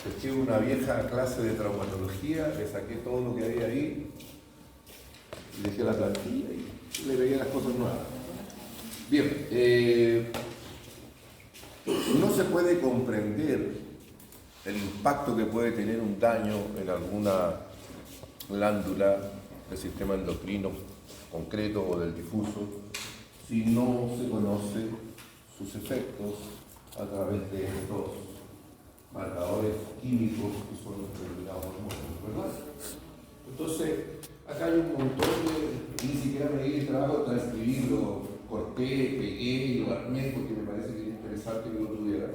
Eché una vieja clase de traumatología, le saqué todo lo que había ahí y dejé la plantilla y le veía las cosas nuevas. Bien, no se puede comprender el impacto que puede tener un daño en alguna glándula del sistema endocrino concreto o del difuso si no se conoce sus efectos a través de estos marcadores químicos que son los determinados hormonas, ¿verdad? Entonces, acá hay un montón de, ni siquiera me di el trabajo de transcribirlo, corté, pegué y lo armé porque me parece que es interesante que lo tuviera,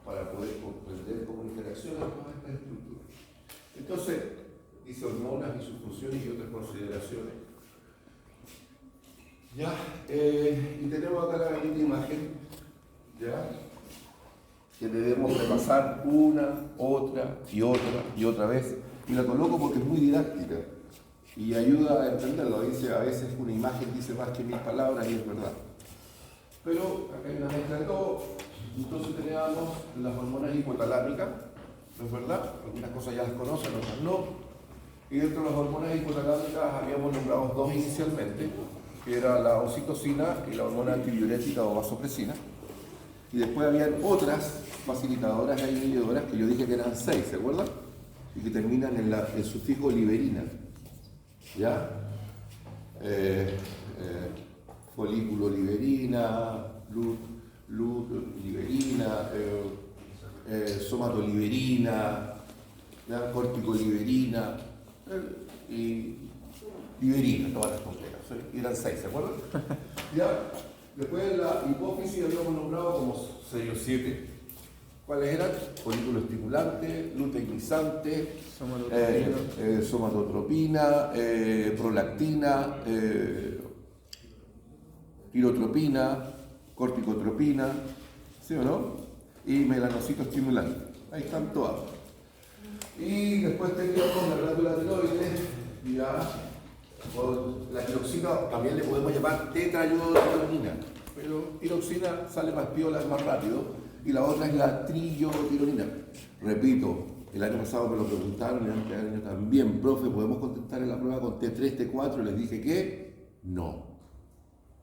para poder comprender cómo interaccionan todas estas estructuras. Entonces, dice hormonas y sus funciones y otras consideraciones. Ya, y tenemos acá la bonita imagen, ya, que debemos repasar una, otra y otra vez, y la coloco porque es muy didáctica y ayuda a entenderlo. Dice, a veces una imagen dice más que 1000 palabras y es verdad. Pero acá hay una mezcla de todo. Entonces teníamos las hormonas hipotalámicas, ¿no es verdad? Algunas cosas ya las conocen, otras no. Y dentro de las hormonas hipotalámicas habíamos nombrado dos inicialmente, que era la oxitocina y la hormona antidiurética o vasopresina. Y después habían otras facilitadoras e inhibidoras que yo dije que eran 6, ¿se acuerdan? Y que terminan en el sufijo liberina. ¿Ya? Folículo liberina, liberina, somatoliberina, ¿ya? Corticoliberina y liberina, todas las complejas. Y eran 6, ¿se acuerdan? ¿Ya? Después en la hipófisis habíamos nombrado como 6 o 7. ¿Cuáles eran? Folículo estimulante, luteinizante, somatotropina, prolactina, tirotropina, corticotropina, ¿sí o no? Y melanocito estimulante. Ahí están todas. Y después teníamos la glándula tiroides, ya. La tiroxina también le podemos llamar tetrayodtironina, pero tiroxina sale más piola, más rápido, y la otra es la triotironina. Repito, el año pasado me lo preguntaron, y este año también, profe, ¿podemos contestar en la prueba con T3, T4? Les dije que no.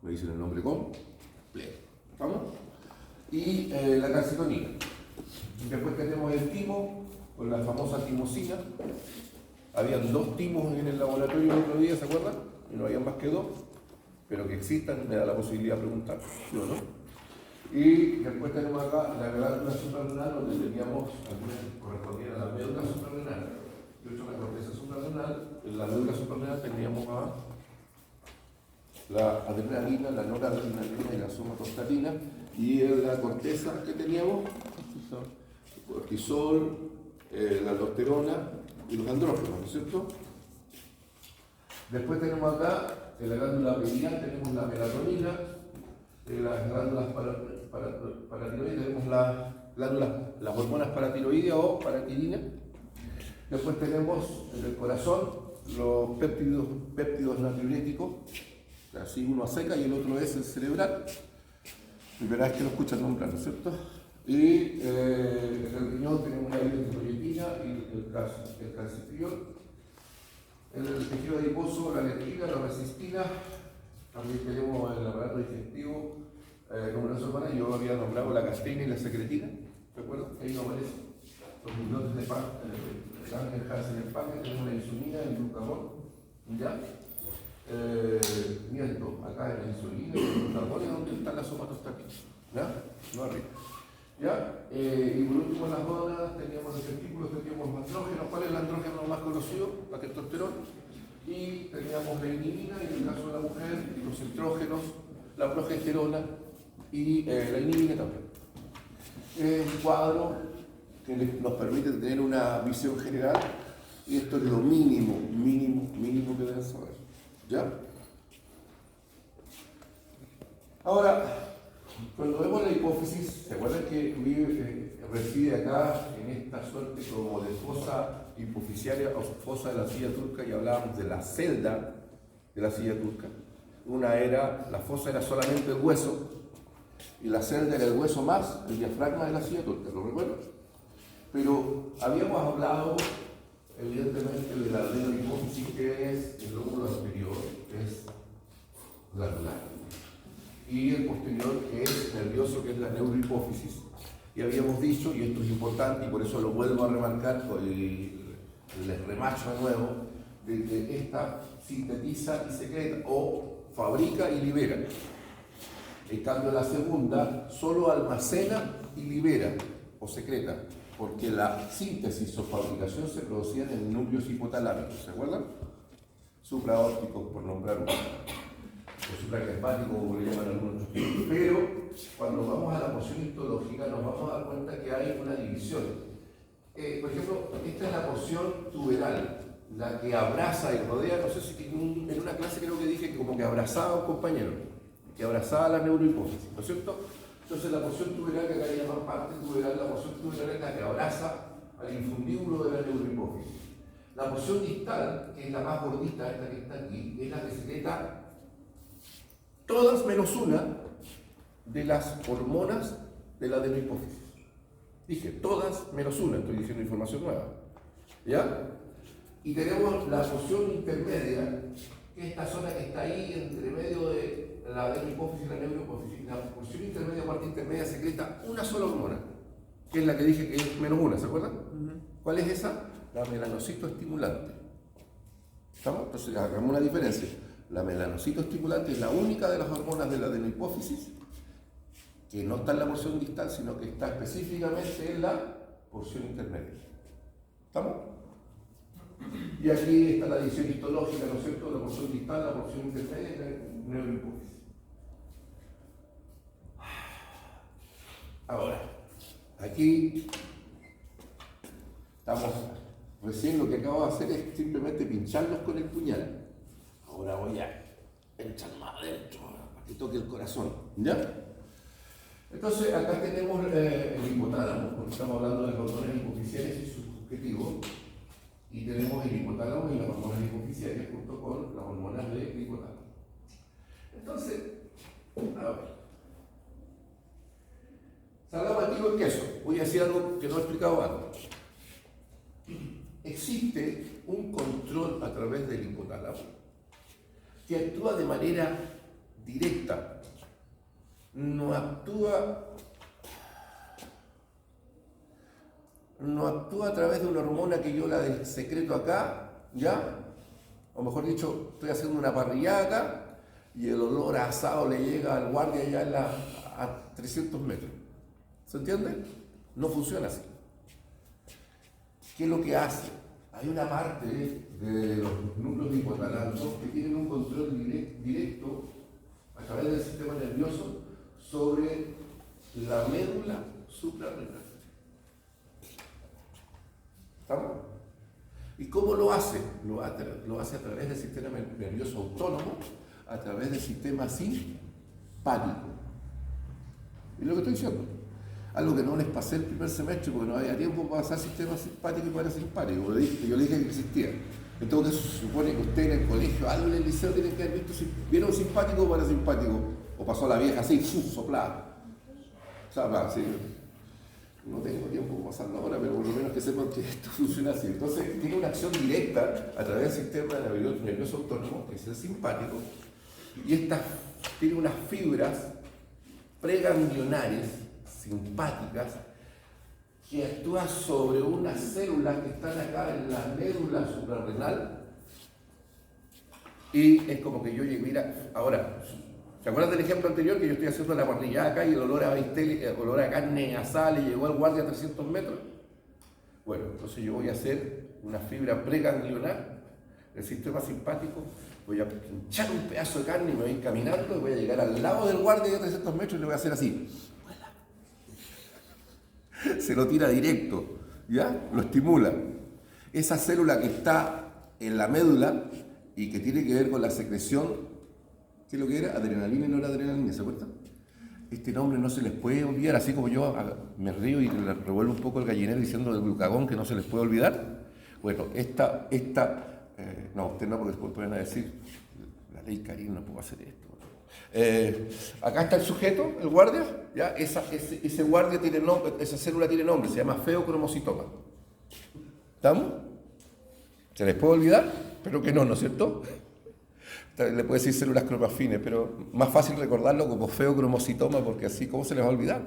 Me dicen el nombre completo. ¿Vamos? Y la calcitonina. Después tenemos el timo, con la famosa timosina. Habían 2 timos en el laboratorio el otro día, ¿se acuerdan? Y no habían más que 2, pero que existan me da la posibilidad de preguntar, ¿sí o no? Y después tenemos acá la glándula suprarrenal, donde teníamos, algunas correspondían a la médula suprarrenal, y otra a la corteza suprarrenal. En la médula suprarrenal teníamos a la adrenalina, la noradrenalina y la somatostatina, y en la corteza que teníamos cortisol, la aldosterona y los andrógenos, ¿no es cierto? Después tenemos acá, en la glándula pineal tenemos la melatonina, en las glándulas paratiroides tenemos las hormonas paratiroideas o paratirina. Después tenemos en el corazón los péptidos natriuréticos, así uno a seca y el otro es el cerebral. Primera vez que lo escuchan nombrar, ¿no es cierto? Y en el riñón tenemos la eritropoyetina y el calcitriol. En el tejido adiposo, la leptina, la resistina. También tenemos el aparato digestivo, como las hormonas. Yo había nombrado la casteína y la secretina, ¿recuerdan? Ahí no aparece. Los islotes de pan, el Langerhans en el pan, tenemos la insulina, el glucagón, ¿ya? Miento, acá en la insulina y el glucagón es donde están las somatostatina, ¿ya? No arriba. ¿Ya? Y por último en las gónadas teníamos los testículos, teníamos los andrógenos. ¿Cuál es el andrógeno más conocido? La testosterona. Y teníamos la inhibina, y en el caso de la mujer, los estrógenos, la progesterona y la inhibina también. Es un cuadro que nos permite tener una visión general, y esto es lo mínimo que deben saber. ¿Ya? Ahora, cuando vemos la hipófisis, ¿se acuerdan que reside acá en esta suerte como de fosa hipofisiaria o fosa de la silla turca, y hablábamos de la celda de la silla turca? La fosa era solamente el hueso, y la celda era el hueso más el diafragma de la silla turca, ¿lo recuerdan? Pero habíamos hablado, evidentemente, de la adenohipófisis, que es el lóbulo anterior, que es glandular, y el posterior, que es nervioso, que es la neurohipófisis. Y habíamos dicho, y esto es importante, y por eso lo vuelvo a remarcar, y les remacho de nuevo, de que esta sintetiza y secreta, o fabrica y libera. En cambio, la segunda solo almacena y libera, o secreta, porque la síntesis o fabricación se producía en núcleos hipotalámicos, ¿se acuerdan? Supraópticos, por nombrar uno, o supraquiasmáticos, como le llaman algunos. Pero cuando vamos a la porción histológica nos vamos a dar cuenta que hay una división. Por ejemplo, esta es la porción tuberal, la que abraza y rodea, no sé si en una clase creo que dije que como que abrazaba a un compañero, que abrazaba la neurohipófisis, ¿no es cierto? Entonces la porción tuberal, que acá le llaman parte tuberal, la porción tuberal es la que abraza al infundíbulo de la neurohipófisis. La porción distal, que es la más gordita, esta que está aquí, es la que secreta todas menos una de las hormonas de la adenohipófisis. Dije, todas menos una, estoy diciendo información nueva. ¿Ya? Y tenemos la porción intermedia, que es esta zona que está ahí entre medio de la adenohipófisis y la neurohipófisis. La porción intermedia o parte intermedia secreta una sola hormona, que es la que dije que es menos una, ¿se acuerdan? ¿Cuál es esa? La melanocitoestimulante. ¿Estamos? Entonces hagamos una diferencia. La melanocitoestimulante es la única de las hormonas de la adenohipófisis que no está en la porción distal, sino que está específicamente en la porción intermedia. ¿Estamos? Y aquí está la división histológica, ¿no es cierto? La porción distal, la porción intermedia y la neurohipófisis. Ahora, aquí estamos, recién lo que acabo de hacer es simplemente pincharlos con el puñal. Ahora voy a echar más adentro para que toque el corazón. ¿Ya? Entonces, acá tenemos el hipotálamo, porque estamos hablando de los hormonas hipofisiales y sus objetivos. Y tenemos el hipotálamo y las hormonas hipofisiales junto con las hormonas de hipotálamo. Entonces, a ver. Salgamos al tiro del queso. Voy a decir algo que no he explicado antes. Existe un control a través del hipotálamo que actúa de manera directa. No actúa a través de una hormona que yo la secreto acá, ¿ya? O mejor dicho, estoy haciendo una parrillada acá y el olor a asado le llega al guardia allá a 300 metros. ¿Se entiende? No funciona así. ¿Qué es lo que hace? Hay una parte de los núcleos hipotalámicos que tienen un control directo a través del sistema nervioso sobre la médula suprarrenal. ¿Estamos? ¿Y cómo lo hace? Lo hace a través del sistema nervioso autónomo, a través del sistema simpático. ¿Y lo que estoy diciendo? Algo que no les pasé el primer semestre porque no había tiempo para pasar sistema simpático y parasimpático. Yo le dije que existía. En todo caso, se supone que usted en el colegio, algo en el liceo, tienen que haber visto si vieron simpático o parasimpático. O pasó la vieja así, soplada. O sea, sí. No tengo tiempo para pasarlo ahora, pero por lo menos que sepan que esto funciona así. Entonces, tiene una acción directa a través del sistema nervioso autónomo, que es el simpático, y esta tiene unas fibras preganglionares simpáticas que actúan sobre unas células que están acá en la médula suprarrenal, y es como que yo llegué, mira, ahora, ¿se acuerdan del ejemplo anterior que yo estoy haciendo la parrilla acá y el olor a carne asada le llegó al guardia a 300 metros? Bueno, entonces yo voy a hacer una fibra preganglionar del sistema simpático, voy a pinchar un pedazo de carne y me voy caminando y voy a llegar al lado del guardia a 300 metros y le voy a hacer así. Se lo tira directo, ¿ya? Lo estimula. Esa célula que está en la médula y que tiene que ver con la secreción, ¿qué es lo que era? Adrenalina y noradrenalina, ¿se acuerdan? Este nombre no se les puede olvidar, así como yo me río y le revuelvo un poco el gallinero diciendo del glucagón que no se les puede olvidar. Bueno, no, usted no, porque después pueden decir, la ley Karim no puedo hacer esto. Acá está el sujeto, el guardia, ¿ya? Ese guardia tiene nombre, esa célula tiene nombre, se llama feocromocitoma. ¿Estamos? ¿Se les puede olvidar? Pero que no, ¿no es cierto? Le puede decir células cromafines, pero más fácil recordarlo como feocromocitoma, porque así, ¿cómo se les va a olvidar?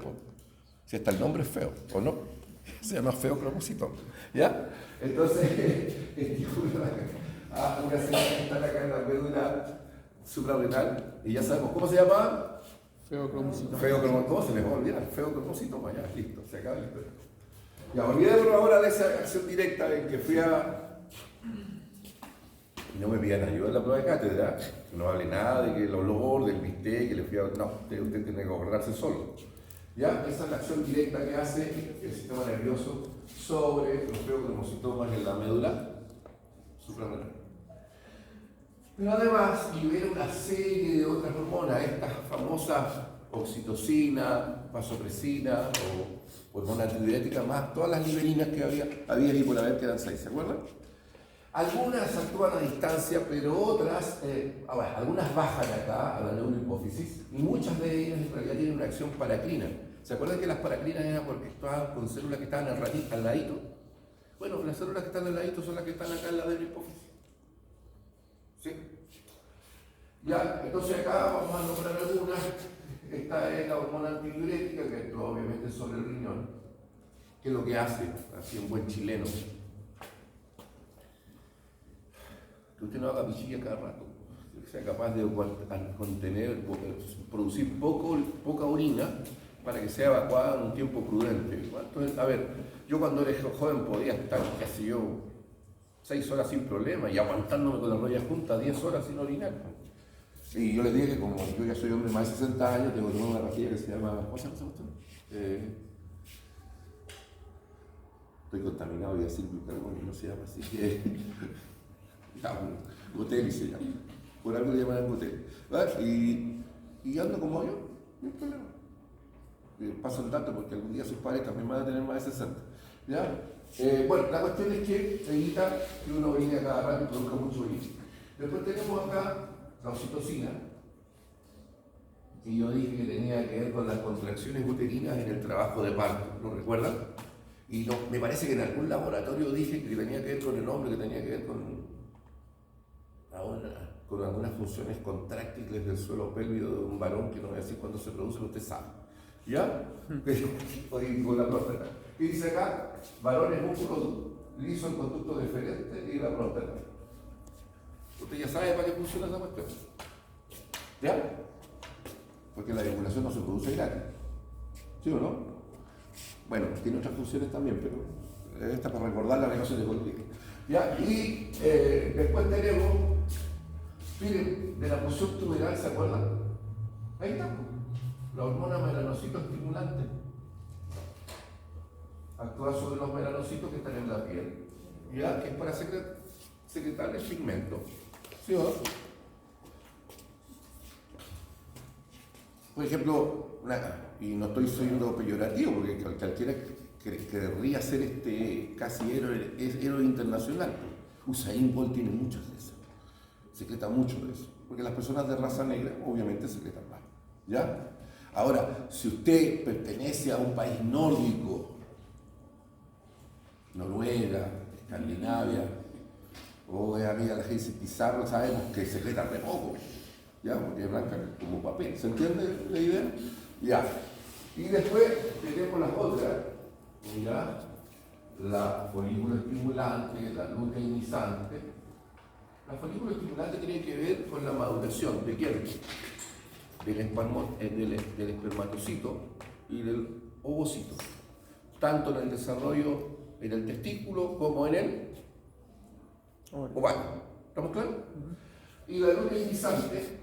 Si hasta el nombre es feo, ¿o no? Se llama feocromocitoma, ¿ya? Entonces, una célula que está acá en la médula suprarrenal, y ya sabemos, ¿cómo se llama? Feocromocitoma. ¿Cómo se les va a olvidar? Feocromocitoma, ya, listo, se acaba la historia. Ya, olvidémonos ahora de esa acción directa en que fui a... Y no me pidan ayuda en la prueba de cátedra, que no hable nada de que el olor, del bistec, que le fui a... No, usted tiene que gobernarse solo. ¿Ya? Esa es la acción directa que hace el sistema nervioso sobre los feocromocitomas en la médula suprarrenal. Pero además libera una serie de otras hormonas, estas famosas oxitocina, vasopresina o hormona antidiurética, más todas las liberinas que había ahí por haber, que eran 6, ¿se acuerdan? Algunas actúan a distancia, pero otras, algunas bajan acá a la neurohipófisis y muchas de ellas en realidad tienen una acción paracrina. ¿Se acuerdan que las paracrinas eran porque estaban con células que estaban al ladito? Bueno, las células que están al ladito son las que están acá en la neurohipófisis. ¿Sí? Ya, entonces acá vamos a nombrar algunas. Esta es la hormona antidiurética, que actúa obviamente sobre el riñón, que es lo que hace, así en buen chileno, que usted no haga pichilla cada rato, que sea capaz de contener, producir poca orina para que sea evacuada en un tiempo prudente. Entonces, a ver, yo cuando era joven podía estar, qué sé yo, 6 horas sin problema y aguantándome con las rodillas juntas 10 horas sin orinar. Y yo les dije que como yo ya soy hombre más de 60 años, tengo que tomar una pastilla que se llama... ¿Cómo se llama esto? Estoy contaminado, voy a decir glucagón, no se llama así. Goteli se llama. Por algo le llaman Goteli. Y ando como yo, no hay problema. Paso el dato porque algún día sus padres también van a tener más de 60. ¿Ya? Bueno, la cuestión es que se evita que uno orine a cada rato y produzca mucho orina. Después tenemos acá la oxitocina, que yo dije que tenía que ver con las contracciones uterinas en el trabajo de parto, ¿lo recuerdan? Y no, me parece que en algún laboratorio dije que tenía que ver con el hombre, que tenía que ver con algunas funciones contráctiles del suelo pélvico de un varón, que no voy a decir cuándo se produce, usted sabe. ¿Ya? Con la próstata. Y dice acá, varones músculo liso en conducto deferente y la próstata. Usted ya sabe para qué funciona esa cuestión. ¿Ya? Porque la eyaculación no se produce gratis. ¿Sí o no? Bueno, tiene otras funciones también, pero esta para recordarla que no se le olvide. ¿Ya? Y después tenemos, miren, de la posición tuberal, ¿se acuerdan? Ahí está. La hormona melanocito estimulante. Actúa sobre los melanocitos que están en la piel. ¿Ya? Que es para secretar el pigmento. ¿Sí o no? Por ejemplo, y no estoy siendo peyorativo, porque cualquiera querría ser casi héroe internacional. Usain Bolt tiene muchas de esas. Secreta mucho de eso. Porque las personas de raza negra obviamente secretan más. ¿Ya? Ahora, si usted pertenece a un país nórdico, Noruega, Escandinavia, o es amiga de la gente Pizarro, sabemos que secreta re poco. ¿Ya? Porque es blanca como papel. ¿Se entiende la idea? Ya. Y después tenemos las otras. Mira, la folículo estimulante, la luteinizante. La folículo estimulante tiene que ver con la maduración de quién? Del espermatocito y del ovocito. Tanto en el desarrollo en el testículo como en el ovario. ¿Estamos claros? Y la luteinizante,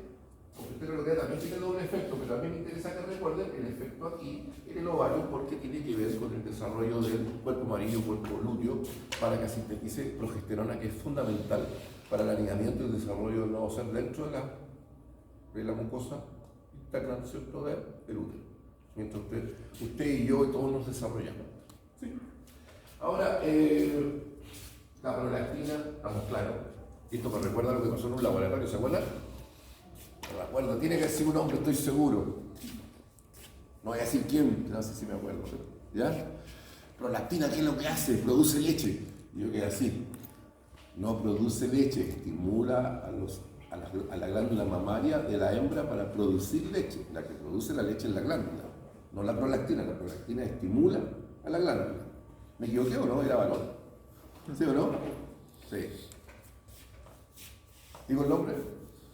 porque usted lo que también tiene doble efecto, pero también me interesa que recuerden el efecto aquí en el ovario, porque tiene que ver con el desarrollo del cuerpo amarillo, cuerpo lúteo, para que sintetice progesterona, que es fundamental para el alineamiento y el desarrollo del nuevo ser dentro de la mucosa interna, ¿cierto?, del útero. Mientras usted y yo y todos nos desarrollamos. ¿Sí? Ahora, la prolactina, estamos claros. Esto me recuerda a lo que pasó en un laboratorio, ¿se acuerdan? No me acuerdo, tiene que ser un hombre, estoy seguro. No voy a decir quién, no sé si me acuerdo. ¿Ya? Prolactina, ¿qué es lo que hace? Produce leche. Y yo quedé así. No produce leche, estimula a la glándula mamaria de la hembra para producir leche. La que produce la leche es la glándula, no la prolactina. La prolactina estimula a la glándula. ¿Me equivoqué o no? Era valor. ¿Sí o no? Sí. ¿Digo el nombre?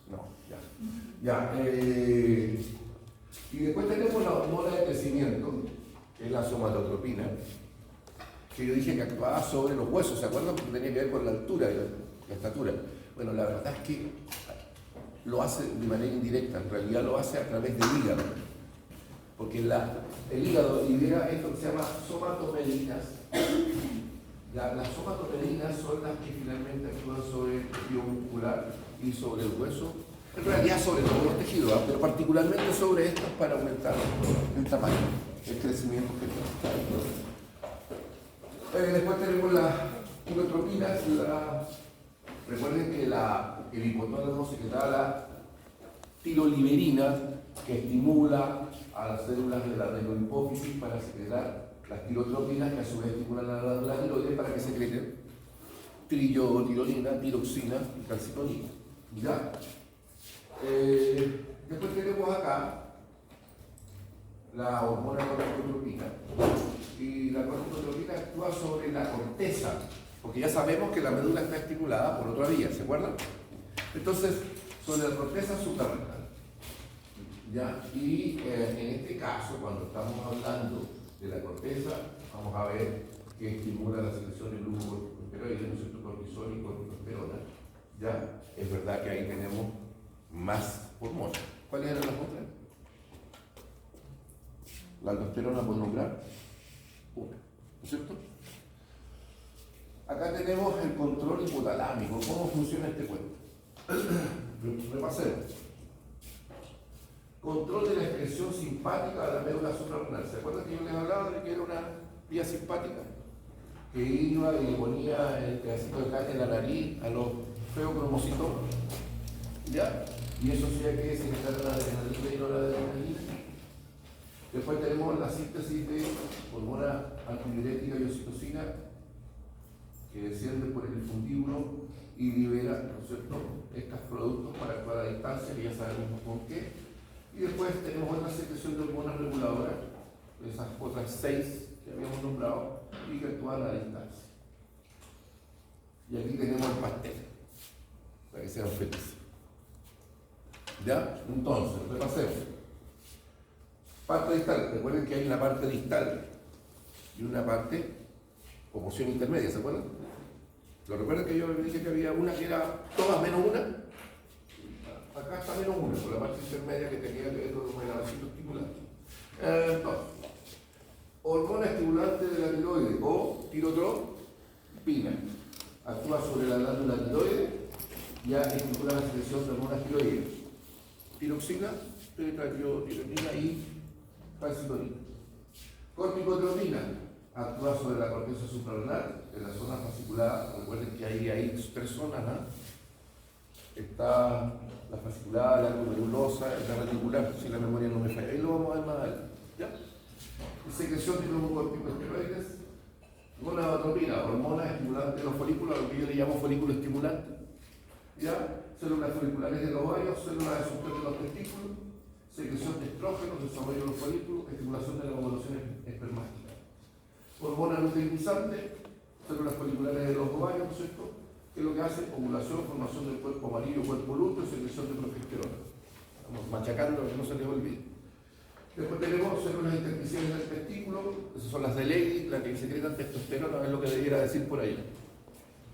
No, ya. Ya. Y después tenemos la hormona de crecimiento, que es la somatotropina, que yo dije que actuaba sobre los huesos, ¿se acuerdan? Porque tenía que ver con la altura y la estatura. Bueno, la verdad es que lo hace de manera indirecta, en realidad lo hace a través del hígado, porque el hígado libera esto que se llama somatomedinas. Las somatomedinas son las que finalmente actúan sobre el tejido muscular y sobre el hueso, en realidad sobre todos los tejidos, pero particularmente sobre estos para aumentar el tamaño, el crecimiento que tiene. Después tenemos la tirotropina. Recuerden que el hipotálamo secreta la tiroliberina, que estimula a las células de la hipófisis para secretar las tirotropinas, que a su vez estimulan a la tiroides para que secreten tirolina, tiroxina y calcitonina. ¿Ya? Después tenemos acá la hormona corticotropina. Y la corticotropina actúa sobre la corteza, porque ya sabemos que la médula está estimulada por otra vía, ¿se acuerdan? Entonces, sobre la corteza suprarrenal. ¿Ya? Y en este caso, cuando estamos hablando de la corteza, vamos a ver que estimula la secreción de glucocorticosteroides, ¿no es cierto? Cortisol y corticosterona. ¿Ya? Es verdad que ahí tenemos más hormonas. ¿Cuáles eran las otras? La aldosterona, por nombrar una, ¿no es cierto? Acá tenemos el control hipotalámico. ¿Cómo funciona este cuento? Repasemos. Control de la excreción simpática de la médula suprarrenal. ¿Se acuerdan que yo les hablaba de que era una vía simpática? Que iba y le ponía el pedacito de carne en la nariz a los feocromocitos. ¿Ya? Y eso hacía que se quitara la adrenalina y no la adrenalina. Después tenemos la síntesis de hormona antidiurética y oxitocina, que desciende por el fundíbulo y libera, ¿no es cierto?, estos productos para actuar a distancia, que ya sabemos con qué. Y después tenemos otra secreción de hormonas reguladoras, esas otras 6 que habíamos nombrado, y que actúan a distancia. Y aquí tenemos el pastel, para que sean felices. ¿Ya? Entonces, repasemos. Parte distal, recuerden que hay una parte distal y una parte o porción intermedia, ¿se acuerdan? ¿Lo recuerdan que yo les dije que había una que era todas menos una? Acá está menos una, por la parte intermedia que tenía que ver con el melanocyto estimulante. Entonces, hormona estimulante de la tiroides o tirotropina. Actúa sobre la glándula tiroides, ya estimula la secreción de hormonas tiroides. Tiroxina, tetratirotina y calcitonina. Corticotropina actúa sobre la corteza suprarrenal, en la zona fasciculada. Recuerden que hay 3 zonas, ¿no? Está la fasciculada, la glomerulosa, la reticular, si la memoria no me falla. Ahí lo vamos a ver más adelante. ¿Ya? Y secreción de glucocorticosteroides. Gonadotropina, hormona estimulante de los folículos, lo que yo le llamo folículo estimulante. ¿Ya? Células foliculares de los ovarios, células de sostén de los testículos, secreción de estrógenos, desarrollo de los folículos, estimulación de la ovulación espermática. Hormona luteinizante, células foliculares de los ovarios, ¿no es cierto? ¿Qué es lo que hace? Ovulación, formación del cuerpo amarillo, cuerpo lúteo, secreción de progesterona. Estamos machacando que no se les olvide. Después tenemos células intersticiales del testículo, esas son las de Leydig, las que secretan testosterona, es lo que debiera decir por ahí.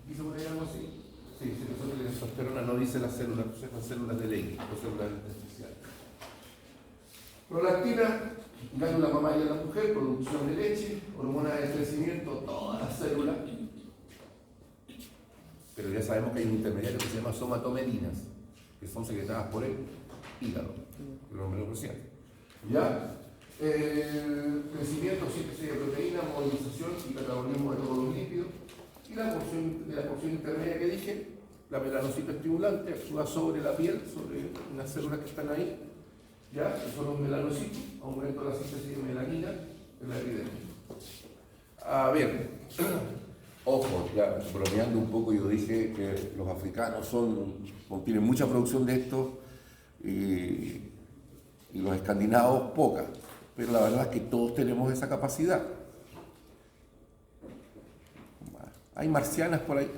¿Dice por ahí algo así? Sí, secreción de testosterona no dice las células, son las células de Leydig, o células intersticiales. Prolactina, glándula mamaria de la mujer, producción de leche, hormona de crecimiento, todas las células. Pero ya sabemos que hay un intermediario que se llama somatomedinas, que son secretadas por el hígado, el nombre recién. ¿Ya? Crecimiento, síntesis de proteína, movilización y metabolismo de todos los lípidos. Y la porción intermedia que dije, La melanocito estimulante actúa sobre la piel, sobre unas células que están ahí, ¿ya? Que son los melanocitos, aumenta la síntesis de melanina en la epidermis. A ver, ojo, ya bromeando un poco, yo dije que los africanos tienen mucha producción de esto y los escandinavos poca, pero la verdad es que todos tenemos esa capacidad. Hay marcianas por ahí.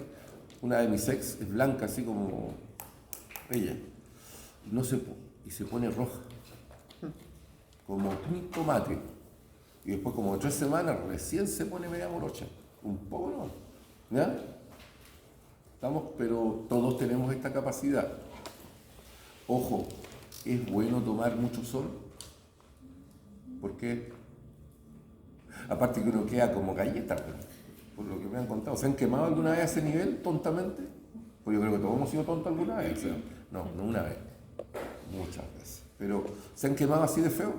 Una de mis ex es blanca, así como ella, y se pone roja, como un tomate. Y después, como 3 semanas, recién se pone media morocha. Un poco no. ¿Ya? Pero todos tenemos esta capacidad. Ojo, es bueno tomar mucho sol, porque aparte que uno queda como galleta, por lo que me han contado. ¿Se han quemado alguna vez a ese nivel, tontamente? Pues yo creo que todos hemos sido tontos alguna vez. O sea, no una vez, muchas veces. Pero ¿se han quemado así de feo?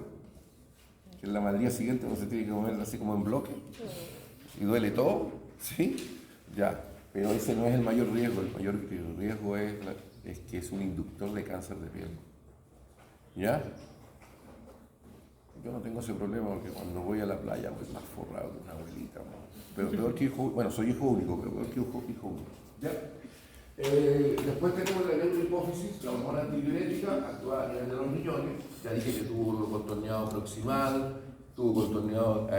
Que en la día siguiente uno se tiene que comer así como en bloque y duele todo, ¿sí? Ya, pero ese no es el mayor riesgo. El mayor riesgo es que es un inductor de cáncer de piel. ¿Ya? Yo no tengo ese problema porque cuando voy a la playa voy más forrado que una abuelita, ¿no? Pero peor que hijo, bueno, soy hijo único, pero peor que hijo único. ¿Ya? Después tenemos la neurohipófisis, la hormona antidiurética, actúa a nivel de los riñones. Ya dije que túbulo contorneado proximal, tubo contorneado,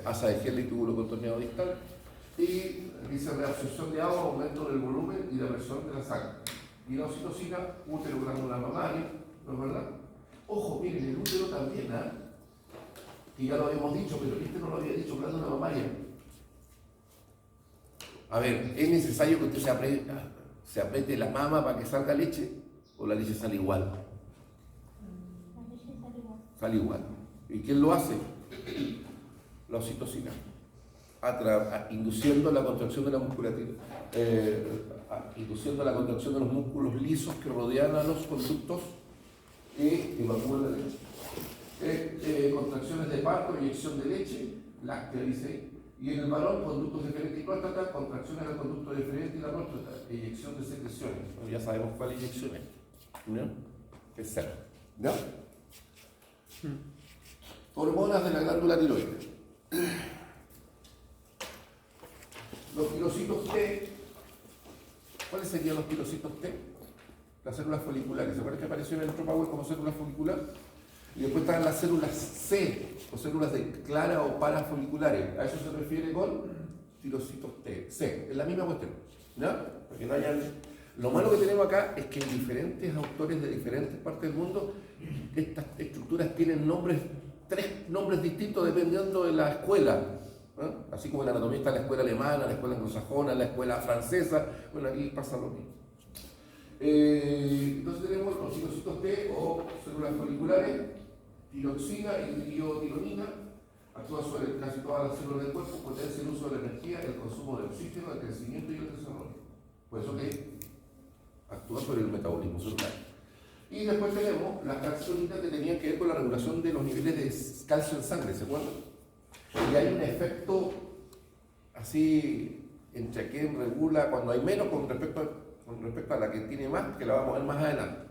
asa de gel y túbulo contorneado distal. Y dice reabsorción de agua, aumento del volumen y la presión de la sangre. Y la oxitocina, útero, glándula mamaria, ¿no es verdad? Ojo, miren, el útero también, ¿ah? Que ya lo habíamos dicho, pero este no lo había dicho, glándula mamaria. A ver, ¿es necesario que usted se apriete la mama para que salga leche? ¿O la leche sale igual? La leche sale igual. Sale igual. ¿Y quién lo hace? La oxitocina. Induciendo la contracción de la musculatura. Induciendo la contracción de los músculos lisos que rodean a los conductos que evacúan la leche. Contracciones de parto, inyección de leche, láctea, dice ahí. Y en el varón, conductos deferente y próstata, contracciones del conducto deferente y la próstata, eyección de secreciones. Bueno, ya sabemos cuál eyección es. ¿No? Es cero. ¿No? Hormonas de la glándula tiroides. Los pilocitos T. ¿Cuáles serían los pilocitos T? Las células foliculares. ¿Se acuerdan que apareció en el Tropower como célula folicular? Y después están las células C, o células de clara o parafoliculares. A eso se refiere con pilocitos T. C, es la misma cuestión. ¿No? Porque no hayan... Lo malo que tenemos acá es que diferentes autores de diferentes partes del mundo, estas estructuras tienen 3 nombres distintos dependiendo de la escuela. ¿No? Así como en la anatomía está la escuela alemana, la escuela anglosajona, la escuela francesa. Bueno, aquí pasa lo mismo. Entonces tenemos los pilocitos T o células foliculares, tiroxina y tiotironina, actúa sobre casi todas las células del cuerpo, potencia el uso de la energía, el consumo de oxígeno, el crecimiento y el desarrollo. Por eso que actúa sobre el metabolismo celular. Y después tenemos las calcioninas que tenían que ver con la regulación de los niveles de calcio en sangre, ¿se acuerdan? Y hay un efecto así entre quien regula cuando hay menos con respecto a la que tiene más, que la vamos a ver más adelante.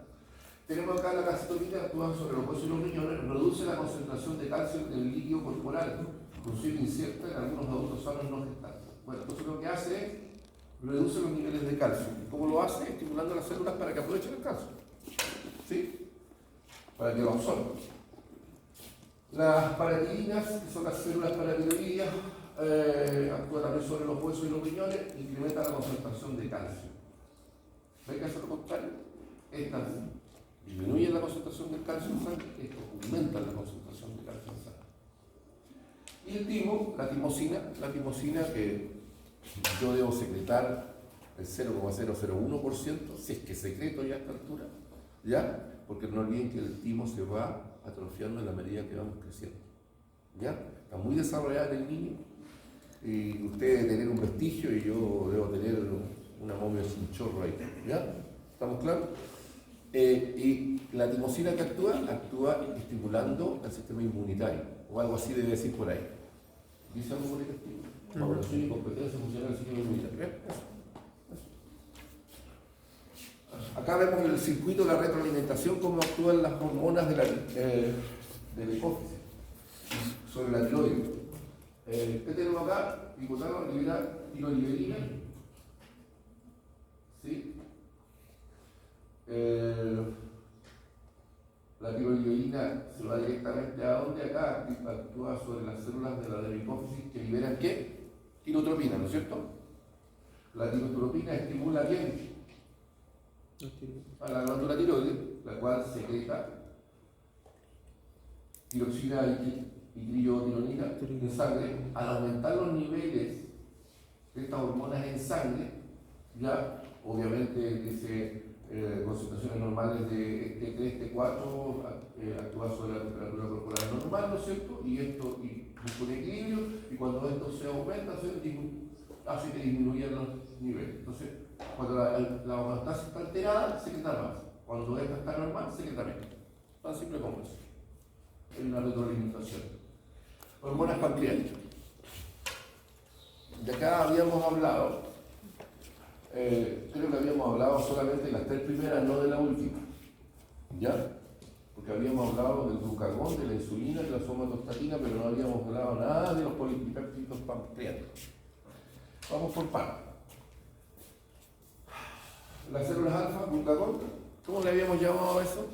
Tenemos acá la calcitonina que actúa sobre los huesos y los riñones, reduce la concentración de calcio en el líquido corporal, inclusive incierta en algunos adultos sanos no gestantes. Bueno, entonces lo que hace es reduce los niveles de calcio. ¿Cómo lo hace? Estimulando las células para que aprovechen el calcio. ¿Sí? Para que lo absorban. Las paratilinas, que son las células paratiroideas, actúan también sobre los huesos y los riñones, incrementan la concentración de calcio. ¿Ven que hace lo contrario? Estas disminuyen la concentración del calcio en sangre, estos aumentan la concentración de calcio en sangre. Y el timo, la timosina que yo debo secretar el 0,001%, si es que secreto ya a esta altura, ¿ya? Porque no olviden que el timo se va atrofiando en la medida que vamos creciendo, ¿ya? Está muy desarrollada en el niño, y usted debe tener un vestigio y yo debo tener una momia sin chorro ahí, ¿ya? ¿Estamos claros? Y la timosina que actúa estimulando el sistema inmunitario, o algo así debe decir por ahí. ¿Dice algo por ahí? Evaluación y competencia funcional del sistema inmunitario. Eso. Acá vemos el circuito de la retroalimentación, cómo actúan las hormonas de la hipófisis sobre la tiroides. ¿Qué tenemos acá? Hipotálamo libera tiroliberina. ¿Sí? La tiroliberina se va directamente a dónde acá actúa sobre las células de la hipófisis que liberan ¿qué? Tirotropina, ¿no es cierto? La tirotropina estimula bien a la glándula tiroides, la cual secreta tiroxina y triotironina en sangre. Al aumentar los niveles de estas hormonas en sangre, ya obviamente concentraciones normales de T3, T4 actúa sobre la temperatura corporal normal, ¿no es cierto? Y esto busca un equilibrio, y cuando esto se aumenta, hace que disminuyan los niveles. Entonces, cuando la homeostasis está alterada, secreta más. Cuando esta está normal, secreta menos. Tan simple como eso. Hay una retroalimentación. Hormonas pancreáticas. De acá habíamos hablado, creo que habíamos hablado solamente de las 3 primeras, no de la última. ¿Ya? Porque habíamos hablado del glucagón, de la insulina, de la somatostatina, pero no habíamos hablado nada de los polipeptídeos pancreáticos. Vamos por partes. Las células alfa, glucagón, ¿cómo le habíamos llamado a eso?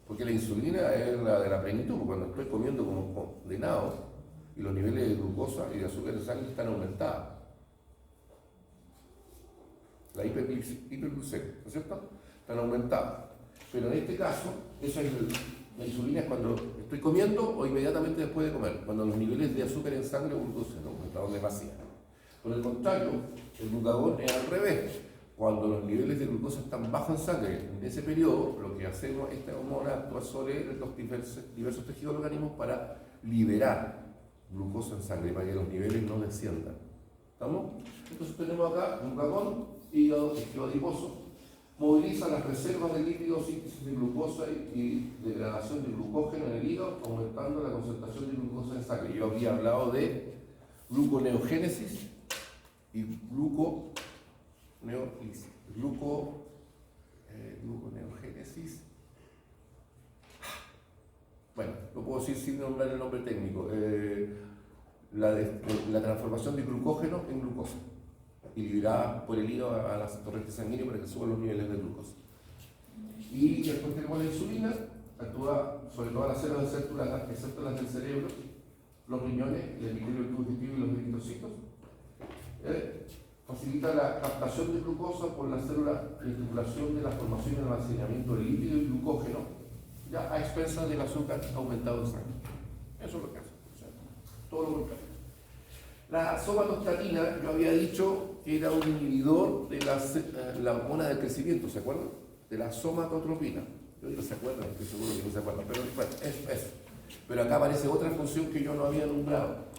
Porque la insulina es la de la plenitud, cuando estoy comiendo como condenado y los niveles de glucosa y de azúcar en sangre están aumentados. La hiperglucemia, ¿no es cierto? Están aumentados. Pero en este caso, la insulina es cuando estoy comiendo o inmediatamente después de comer, cuando los niveles de azúcar en sangre o glucosa han aumentado demasiado. Por el contrario, el glucagón es al revés. Cuando los niveles de glucosa están bajos en sangre, en ese periodo, lo que hacemos, esta hormona actúa sobre los diversos tejidos del organismo para liberar glucosa en sangre, para que los niveles no desciendan. ¿Estamos? Entonces tenemos acá glucagón, hígado, tejido adiposo, moviliza las reservas de lípidos, síntesis de glucosa y degradación de glucógeno en el hígado, aumentando la concentración de glucosa en sangre. Yo había hablado de gluconeogénesis y gluconeogénesis. Bueno, lo puedo decir sin nombrar el nombre técnico. La transformación de glucógeno en glucosa y liberada por el hígado a las torrentes sanguíneas para que suban los niveles de glucosa. Y después tenemos la insulina, actúa sobre todas las células celulares, excepto las del cerebro, los riñones, el epitelio del tubo digestivo y los eritrocitos. Facilita la captación de glucosa por las células de estimulación de la formación y el almacenamiento de lípido y glucógeno, ya a expensas del azúcar aumentado en sangre. Eso es lo que hace. O sea, todo lo contrario. La somatostatina, yo había dicho que era un inhibidor de la hormona del crecimiento, ¿se acuerdan? De la somatotropina. Yo digo, ¿se acuerdan? Estoy seguro que no se acuerdan, pero bueno, eso. Pero acá aparece otra función que yo no había nombrado.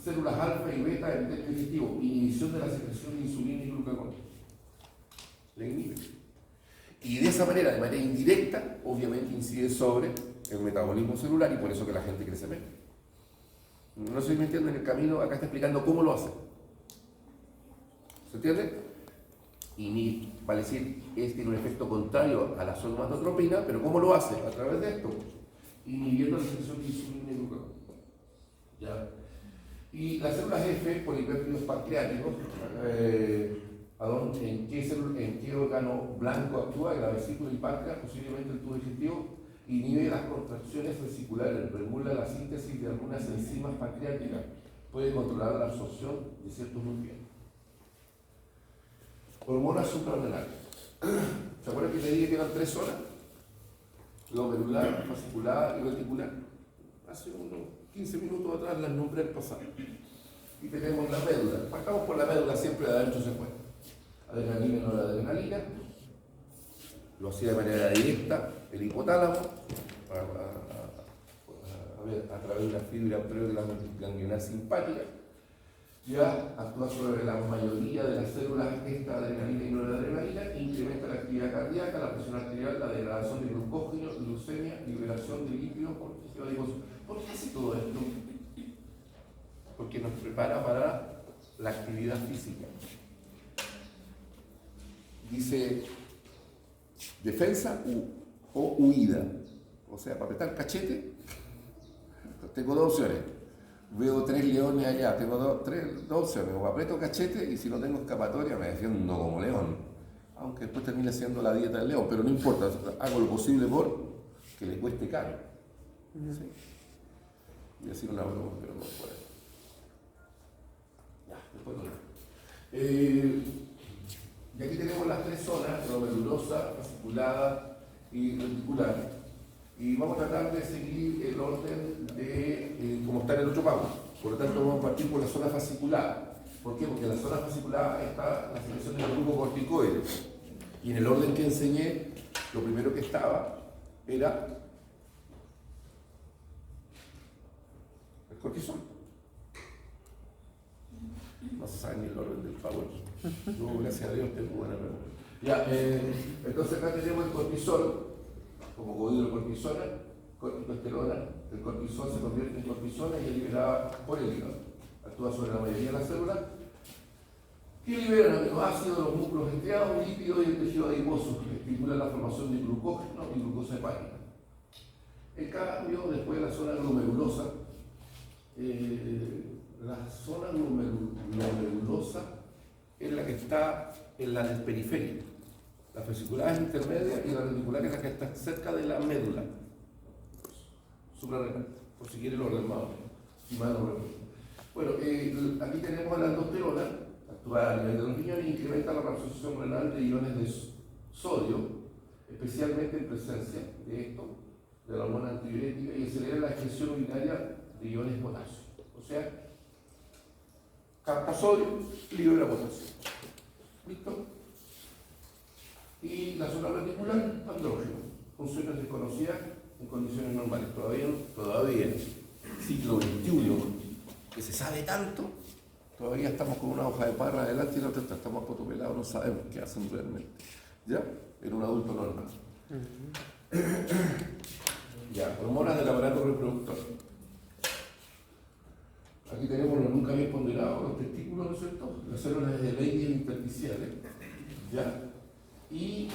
Células alfa y beta del test digestivo, inhibición de la secreción de insulina y glucagón. La inhibe. Y de esa manera, de manera indirecta, obviamente incide sobre el metabolismo celular y por eso que la gente crece menos. No estoy mintiendo en el camino, acá está explicando cómo lo hace. ¿Se entiende? Y vale decir, tiene un efecto contrario a la somatotropina, pero ¿cómo lo hace? A través de esto, inhibiendo la secreción de insulina y glucagón. ¿Ya? Y las células F, polipéptidos pancreáticos, ¿en qué órgano blanco actúa? En la vesícula y páncreas, posiblemente el tubo digestivo, inhibe las contracciones vesiculares, regula la síntesis de algunas enzimas pancreáticas, puede controlar la absorción de ciertos nutrientes. Hormonas suprarrenales. ¿Se acuerdan que le dije que eran 3 zonas? Glomerular, fascicular y reticular. Hace unos 15 minutos atrás las nombré al pasado. Y tenemos la médula. Partamos por la médula, siempre de adentro se fue. Adrenalina y noradrenalina. Lo hacía de manera directa el hipotálamo, a través de una fibra ganglionar simpática. Ya actúa sobre la mayoría de las células esta adrenalina y noradrenalina, incrementa la actividad cardíaca, la presión arterial, la degradación de glucógeno, glucemia, liberación de lípidos por tejido adiposo. ¿Por qué hace todo esto? Porque nos prepara para la actividad física. Dice defensa o huida. O sea, para apretar cachete, tengo dos opciones. Veo 3 leones allá, tengo dos opciones. O aprieto cachete y si no tengo escapatoria me defiendo como león. Aunque después termine siendo la dieta del león, pero no importa, hago lo posible por que le cueste caro. ¿Sí? Y decir una broma, pero no puedo. Ya, después no. Y aquí tenemos las 3 zonas, glomerulosa, fasciculada y reticular. Y vamos a tratar de seguir el orden de como está en el otro pago. Por lo tanto, vamos a partir por la zona fasciculada. ¿Por qué? Porque en la zona fasciculada está la secreción del grupo corticoide. Y en el orden que enseñé, lo primero que estaba era el cortisol. No se sabe ni el orden del power. Luego, gracias a Dios, tengo buena memoria. Ya, entonces acá tenemos el cortisol, como cohidrocortisona, corticosterona. El cortisol se convierte en cortisona y es liberada por el hígado. Actúa sobre la mayoría de las células y liberan aminoácidos, los músculos estriados, lípidos y el tejido adiposo. Estimula la formación de glucógeno y glucosa hepática. En cambio, después de la zona glomerulosa, la zona glomerulosa es la que está en la periferia. La fascicular es intermedia y la reticular es la que está cerca de la médula suprarrenal, por si quiere el orden más o menos, si mal no recuerdo. Bueno, aquí tenemos la aldosterona, actúa a nivel de los riñones y incrementa la absorción renal de iones de sodio, especialmente en presencia de esto, de la hormona antidiurética, y acelera la excreción urinaria de iones potasio. O sea, capta sodio, libera potasio. ¿Listo? Y la zona reticular, andrógeno, funciones desconocidas en condiciones normales. Todavía, siglo XXI, que se sabe tanto, todavía estamos con una hoja de parra adelante y la otra estamos potopelados, no sabemos qué hacen realmente. ¿Ya? En un adulto normal. Ya, hormonas del aparato reproductor. Aquí tenemos los nunca bien ponderados, los testículos, ¿no es cierto? Las células de Leydig intersticiales. ¿Ya? Y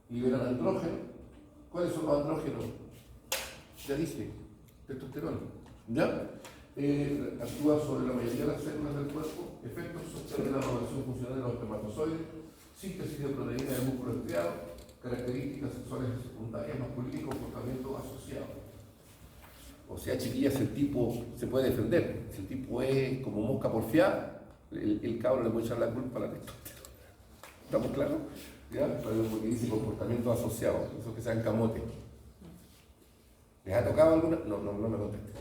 liberan andrógeno. ¿Cuáles son los andrógenos? Ya dije, testosterona. ¿Ya? Actúa sobre la mayoría de las células del cuerpo, efectos sostiene la regulación funcional de los espermatozoides, síntesis de proteínas del músculo estriado, características sexuales secundarias, masculinas y comportamiento asociado. O sea, chiquillas, el tipo se puede defender. Si el tipo es como mosca porfiada, el cabro le puede echar la culpa a la testosterona. ¿Estamos claros? ¿Ya? Porque dice comportamiento asociado, eso que sean camote. ¿Les ha tocado alguna? No me conteste.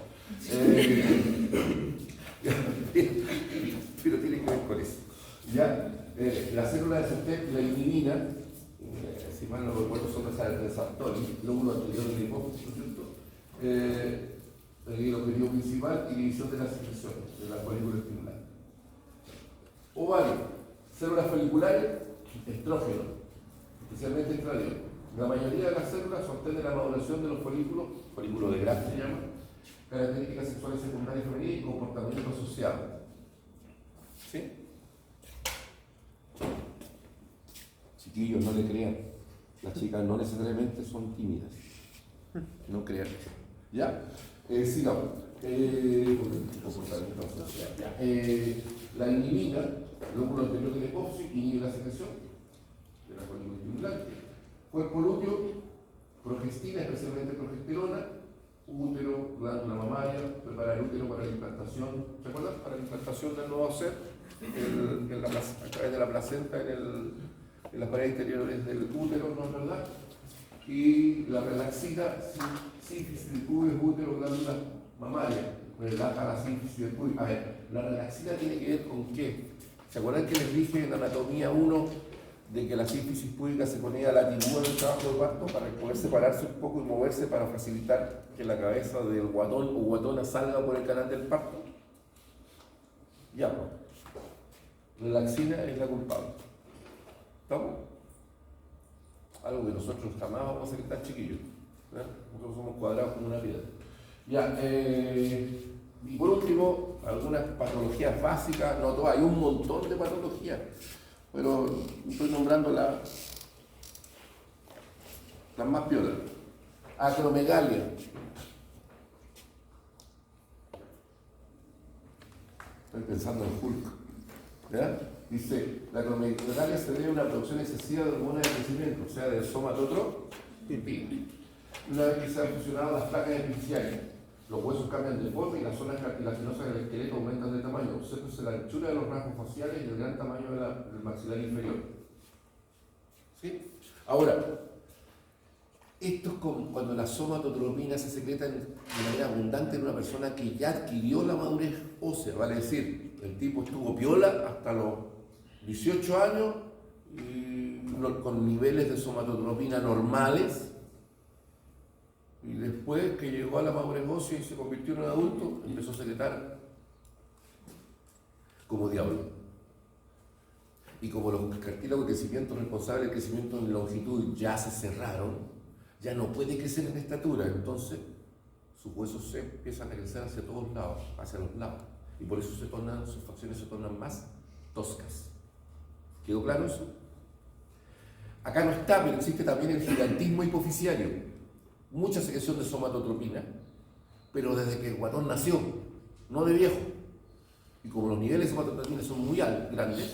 Pero tiene que ver con eso. ¿Ya? La célula de Sertec, la inhibina, si mal no recuerdo, son las de Sartori, lóbulo anterior del hipófisis, ¿no es cierto? El objetivo principal y división de las secreciones, de la folícula estimulante. Ovario, células foliculares, estrógeno, especialmente estradiol. La mayoría de las células sostienen la maduración de los folículos, folículo de Graf se llama, características sexuales secundarias femeninas y comportamiento asociado. ¿Sí? Chiquillos, no le crean. Las chicas no necesariamente son tímidas. No crean. ¿Ya? Sigamos. Comportamiento asociado. Ya. La inhibina, lóbulo anterior del hipófisis, inhibe la secreción de la folícula estimulante. Cuerpo lúteo, progestina, especialmente progesterona, útero, glándula mamaria, prepara el útero para la implantación, ¿se acuerdan? Para la implantación del nuevo ser, a través de la placenta en las paredes interiores del útero, ¿no es verdad? Y la relaxina, sínfisis del pubis, útero, glándula mamaria, relaja la sínfisis del pubis. A ver, la relaxina tiene que ver con qué. ¿Se acuerdan que les dije en anatomía 1 de que la sínfisis púbica se ponía latigúa en el trabajo de parto para poder separarse un poco y moverse para facilitar que la cabeza del guatón o guatona salga por el canal del parto? Ya, pues. Relaxina es la culpable. ¿Estamos? Algo que nosotros jamás vamos a hacer tan chiquillos. Nosotros somos cuadrados como una piedra. Ya, Y por último, algunas patologías básicas, no todas, hay un montón de patologías, pero estoy nombrando las más piolas. Acromegalia. Estoy pensando en Hulk. ¿Ya? Dice, la acromegalia se debe a una producción excesiva de hormonas de crecimiento, o sea, del somatotropina. Una vez que se han fusionado las placas epiciales, los huesos cambian de forma y las zonas cartilaginosas del esqueleto aumentan de tamaño. Obsérvese la anchura de los rasgos faciales y el gran tamaño del maxilar inferior. ¿Sí? Ahora, esto es como cuando la somatotropina se secreta de manera abundante en una persona que ya adquirió la madurez ósea, vale decir, el tipo estuvo piola hasta los 18 años y con niveles de somatotropina normales, y después que llegó a la madurez ósea y se convirtió en un adulto, empezó a secretar como diablo. Y como los cartílagos de crecimiento responsables del crecimiento en longitud ya se cerraron, ya no puede crecer en estatura, entonces sus huesos se empiezan a crecer hacia todos lados, hacia los lados, y por eso sus facciones se tornan más toscas. ¿Quedó claro eso? Acá no está, pero existe también el gigantismo hipoficiario. Mucha secreción de somatotropina, pero desde que el guatón nació, no de viejo. Y como los niveles de somatotropina son muy grandes,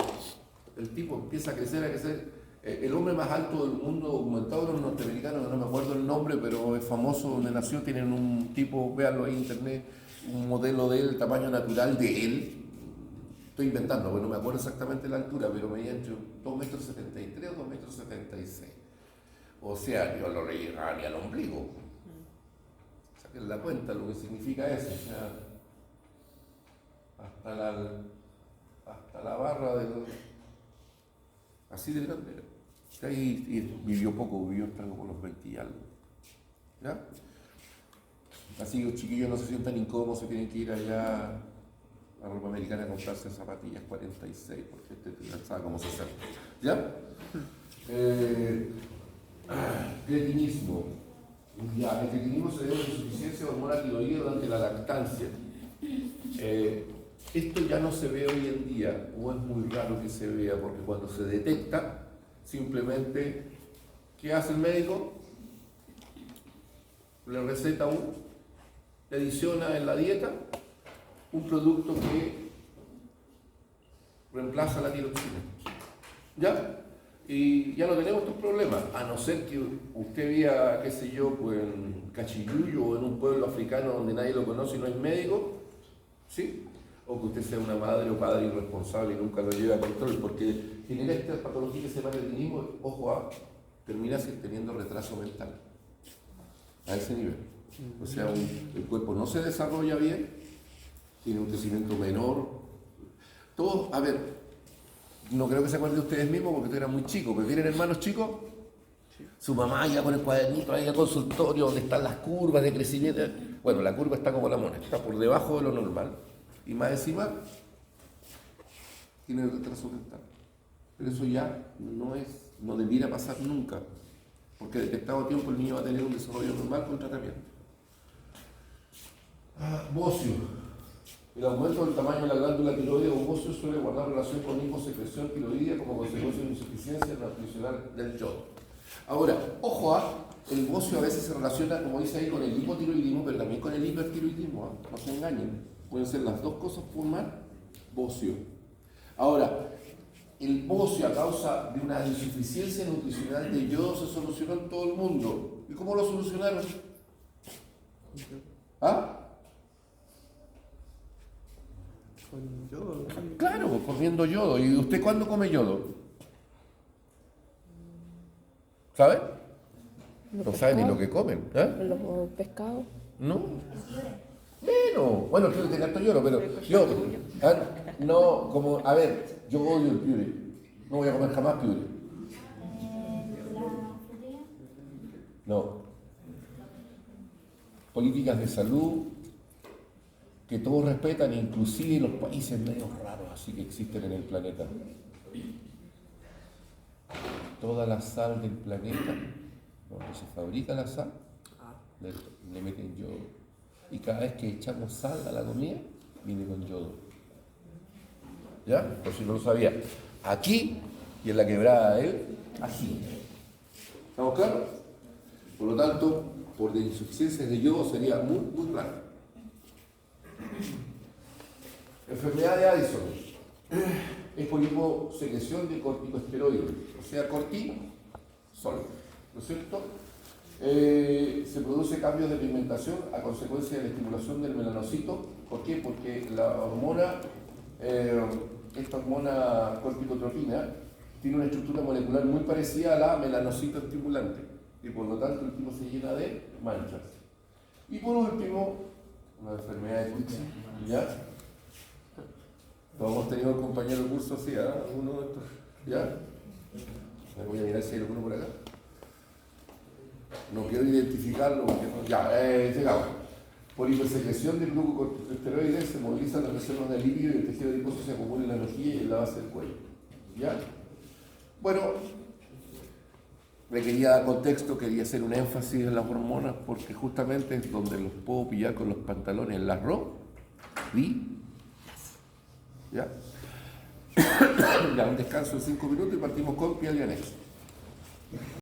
el tipo empieza a crecer. El hombre más alto del mundo documentado de los norteamericanos, no me acuerdo el nombre, pero es famoso, donde nació, tienen un tipo, véanlo ahí en internet, un modelo de él, el tamaño natural de él. Estoy inventando, porque no me acuerdo exactamente la altura, pero medía entre 2,73 m o 2,76 m. O sea, yo no le llegaba ni al ombligo. Saquen la cuenta lo que significa eso. O sea, hasta la barra del... Así de grande era. Y vivió poco, vivió hasta como los 20 y algo. ¿Ya? Así que los chiquillos no se sientan incómodos, se tienen que ir allá a la ropa americana a comprarse zapatillas 46, porque este sabe cómo se hace. ¿Ya? Cretinismo. Ya, el cretinismo se debe a la insuficiencia de hormona tiroidea durante la lactancia. Esto ya no se ve hoy en día, o es muy raro que se vea, porque cuando se detecta, simplemente, ¿qué hace el médico? Le receta le adiciona en la dieta un producto que reemplaza la tiroxina. ¿Ya? Y ya no tenemos estos problemas, a no ser que usted viva, qué sé yo, pues en Cachiyuyo o en un pueblo africano donde nadie lo conoce y no es médico, ¿sí? O que usted sea una madre o padre irresponsable y nunca lo lleve a control, porque genera esta patología que se llama cretinismo, ojo, termina teniendo retraso mental, a ese nivel. O sea, el cuerpo no se desarrolla bien, tiene un crecimiento menor. Todos, a ver, no creo que se acuerden de ustedes mismos porque ustedes eran muy chicos, pero ¿tienen hermanos chicos? Su mamá ya con el cuadernito ahí al consultorio donde están las curvas de crecimiento. Bueno, la curva está como la mona, está por debajo de lo normal. Y más encima, tiene retraso mental. Pero eso ya no debiera pasar nunca, porque detectado a tiempo el niño va a tener un desarrollo normal con tratamiento. Bocio. El aumento del tamaño de la glándula tiroidea o bocio suele guardar relación con hiposecreción tiroidea como consecuencia de una insuficiencia nutricional del yodo. Ahora, ojo, el bocio a veces se relaciona, como dice ahí, con el hipotiroidismo, pero también con el hipertiroidismo, no se engañen. Pueden ser las dos cosas formar bocio. Ahora, el bocio a causa de una insuficiencia nutricional de yodo se solucionó en todo el mundo. ¿Y cómo lo solucionaron? ¿Ah? Con yodo. Claro, comiendo yodo. ¿Y usted cuándo come yodo? ¿Sabe? No sabe ni lo que comen. Los pescados. ¿No? Menos. Bueno, creo que tiene harto yodo, pero yo... no, como... A ver, yo odio el piure. No voy a comer jamás piure. La frutería. No. Políticas de salud que todos respetan, inclusive los países medio raros así que existen en el planeta. Toda la sal del planeta, donde se fabrica la sal, le meten yodo. y cada vez que echamos sal a la comida, viene con yodo. ¿Ya? Por si no lo sabía. Aquí y en la quebrada de él, ají. ¿Estamos claros? Por lo tanto, por insuficiencias de yodo sería muy, muy raro. Enfermedad de Addison es por hiposecreción de corticosteroides, o sea, cortisol, ¿no es cierto? Se produce cambios de pigmentación a consecuencia de la estimulación del melanocito. ¿Por qué? Porque la hormona, esta hormona corticotropina, tiene una estructura molecular muy parecida a la melanocito estimulante y por lo tanto el tipo se llena de manchas. Y por último, una enfermedad de Cushing, ¿ya? Todos hemos tenido un compañero de curso así, ¿ah? Uno de estos, ¿ya? Voy a mirar si hay alguno por acá. No quiero identificarlo porque no, ya, llegamos. Por hipersecreción de glucocorticosteroides se movilizan las reservas de lípido y el tejido adiposo se acumula en la mejilla y en la base del cuello. ¿Ya? Bueno, me quería dar contexto, quería hacer un énfasis en las hormonas porque justamente es donde los puedo pillar con los pantalones en el arroz y ¿ya? Ya, un descanso de 5 minutos y partimos con piel y anexo.